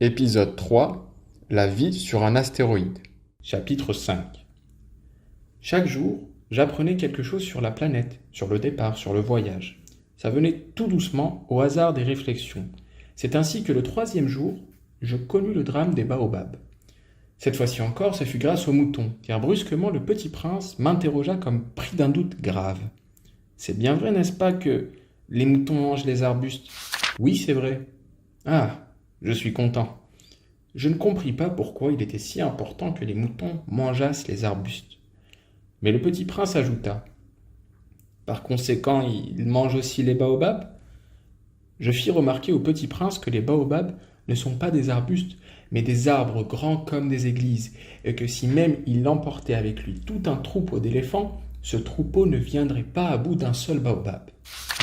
Épisode 3. La vie sur un astéroïde. Chapitre 5. Chaque jour, j'apprenais quelque chose sur la planète, sur le départ, sur le voyage. Ça venait tout doucement, au hasard des réflexions. C'est ainsi que le troisième jour, je connus le drame des baobabs. Cette fois-ci encore, ce fut grâce aux moutons, car brusquement le petit prince m'interrogea comme pris d'un doute grave. C'est bien vrai, n'est-ce pas, que les moutons mangent les arbustes? Oui, c'est vrai. Ah, je suis content. Je ne compris pas pourquoi il était si important que les moutons mangeassent les arbustes. Mais le petit prince ajouta: Par conséquent, ils mangent aussi les baobabs? Je fis remarquer au petit prince que les baobabs ne sont pas des arbustes, mais des arbres grands comme des églises, et que si même il emportait avec lui tout un troupeau d'éléphants, ce troupeau ne viendrait pas à bout d'un seul baobab.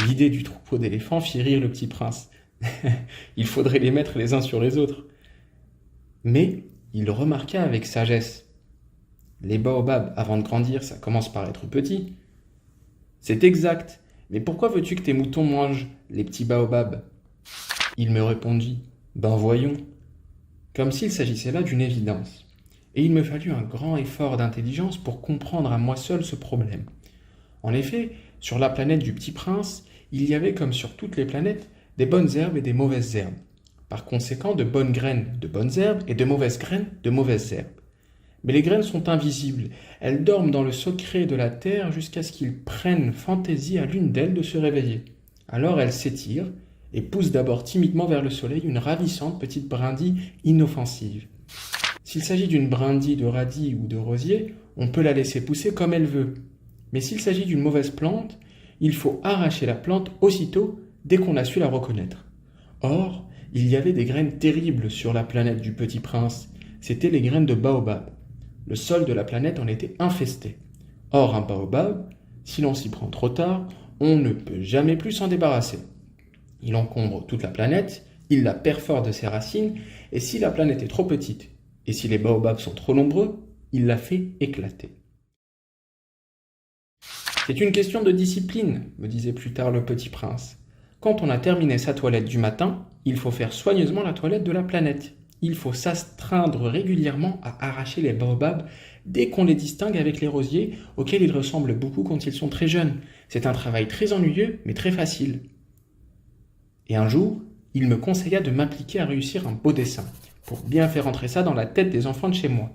L'idée du troupeau d'éléphants fit rire le petit prince. Il faudrait les mettre les uns sur les autres. Mais il remarqua avec sagesse: Les baobabs, avant de grandir, ça commence par être petit. C'est exact, mais pourquoi veux-tu que tes moutons mangent les petits baobabs? Il me répondit: Ben voyons, comme s'il s'agissait là d'une évidence. Et il me fallut un grand effort d'intelligence pour comprendre à moi seul ce problème. En effet, sur la planète du Petit Prince, il y avait, comme sur toutes les planètes, des bonnes herbes et des mauvaises herbes. Par conséquent, de bonnes graines, de bonnes herbes, et de mauvaises graines, de mauvaises herbes. Mais les graines sont invisibles, elles dorment dans le secret de la terre jusqu'à ce qu'il prenne fantaisie à l'une d'elles de se réveiller. Alors elles s'étirent et poussent d'abord timidement vers le soleil une ravissante petite brindille inoffensive. S'il s'agit d'une brindille de radis ou de rosier, on peut la laisser pousser comme elle veut. Mais s'il s'agit d'une mauvaise plante, il faut arracher la plante aussitôt dès qu'on a su la reconnaître. Or, il y avait des graines terribles sur la planète du Petit Prince. C'étaient les graines de baobab. Le sol de la planète en était infesté. Or, un baobab, si l'on s'y prend trop tard, on ne peut jamais plus s'en débarrasser. Il encombre toute la planète, il la perfore de ses racines, et si la planète est trop petite, et si les baobabs sont trop nombreux, il la fait éclater. C'est une question de discipline, me disait plus tard le petit prince. Quand on a terminé sa toilette du matin, il faut faire soigneusement la toilette de la planète. Il faut s'astreindre régulièrement à arracher les baobabs dès qu'on les distingue avec les rosiers, auxquels ils ressemblent beaucoup quand ils sont très jeunes. C'est un travail très ennuyeux, mais très facile. Et un jour, il me conseilla de m'appliquer à réussir un beau dessin, pour bien faire entrer ça dans la tête des enfants de chez moi.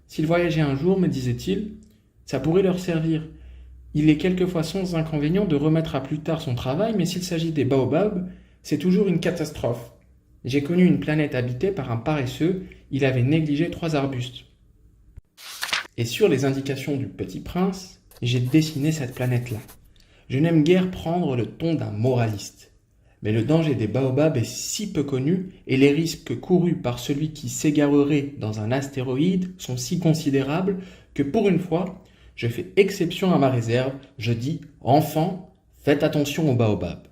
S'ils voyageaient un jour, me disait-il, ça pourrait leur servir. Il est quelquefois sans inconvénient de remettre à plus tard son travail, mais s'il s'agit des baobabs, c'est toujours une catastrophe. J'ai connu une planète habitée par un paresseux, il avait négligé 3 arbustes. Et sur les indications du petit prince, j'ai dessiné cette planète-là. Je n'aime guère prendre le ton d'un moraliste. Mais le danger des baobabs est si peu connu et les risques courus par celui qui s'égarerait dans un astéroïde sont si considérables que pour une fois, je fais exception à ma réserve, je dis « Enfants, faites attention aux baobabs ».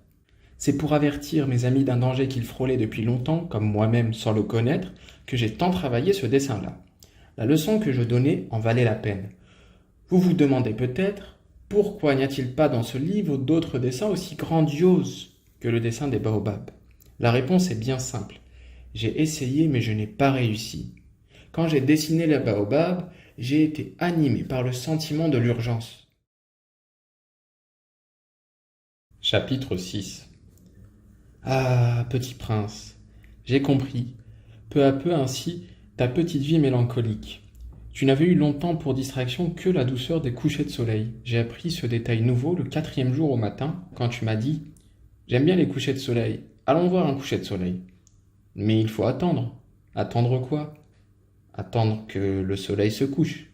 C'est pour avertir mes amis d'un danger qu'ils frôlaient depuis longtemps, comme moi-même sans le connaître, que j'ai tant travaillé ce dessin-là. La leçon que je donnais en valait la peine. Vous vous demandez peut-être, pourquoi n'y a-t-il pas dans ce livre d'autres dessins aussi grandioses que le dessin des baobabs? La réponse est bien simple. J'ai essayé mais je n'ai pas réussi. Quand j'ai dessiné les baobabs, j'ai été animé par le sentiment de l'urgence. Chapitre 6. Ah, petit prince, j'ai compris, peu à peu ainsi, ta petite vie mélancolique. Tu n'avais eu longtemps pour distraction que la douceur des couchers de soleil. J'ai appris ce détail nouveau le 4e jour au matin, quand tu m'as dit « J'aime bien les couchers de soleil, allons voir un coucher de soleil. » Mais il faut attendre. Attendre quoi? Attendre que le soleil se couche.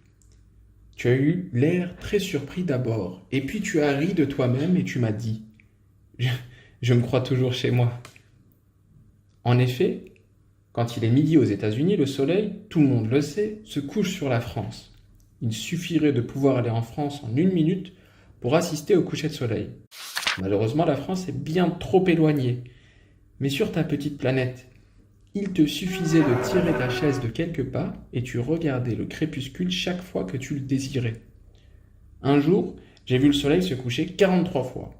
Tu as eu l'air très surpris d'abord, et puis tu as ri de toi-même et tu m'as dit « Je me crois toujours chez moi. » En effet, quand il est midi aux États-Unis, le soleil, tout le monde le sait, se couche sur la France. Il suffirait de pouvoir aller en France en 1 minute pour assister au coucher de soleil. Malheureusement, la France est bien trop éloignée. Mais sur ta petite planète, il te suffisait de tirer ta chaise de quelques pas et tu regardais le crépuscule chaque fois que tu le désirais. Un jour, j'ai vu le soleil se coucher 43 fois.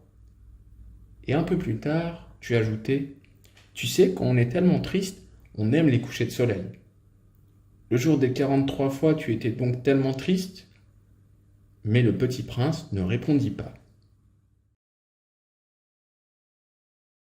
Et un peu plus tard, tu ajoutais « Tu sais, quand on est tellement triste, On aime les couchers de soleil. Le jour des 43 fois, tu étais donc tellement triste? Mais le petit prince ne répondit pas.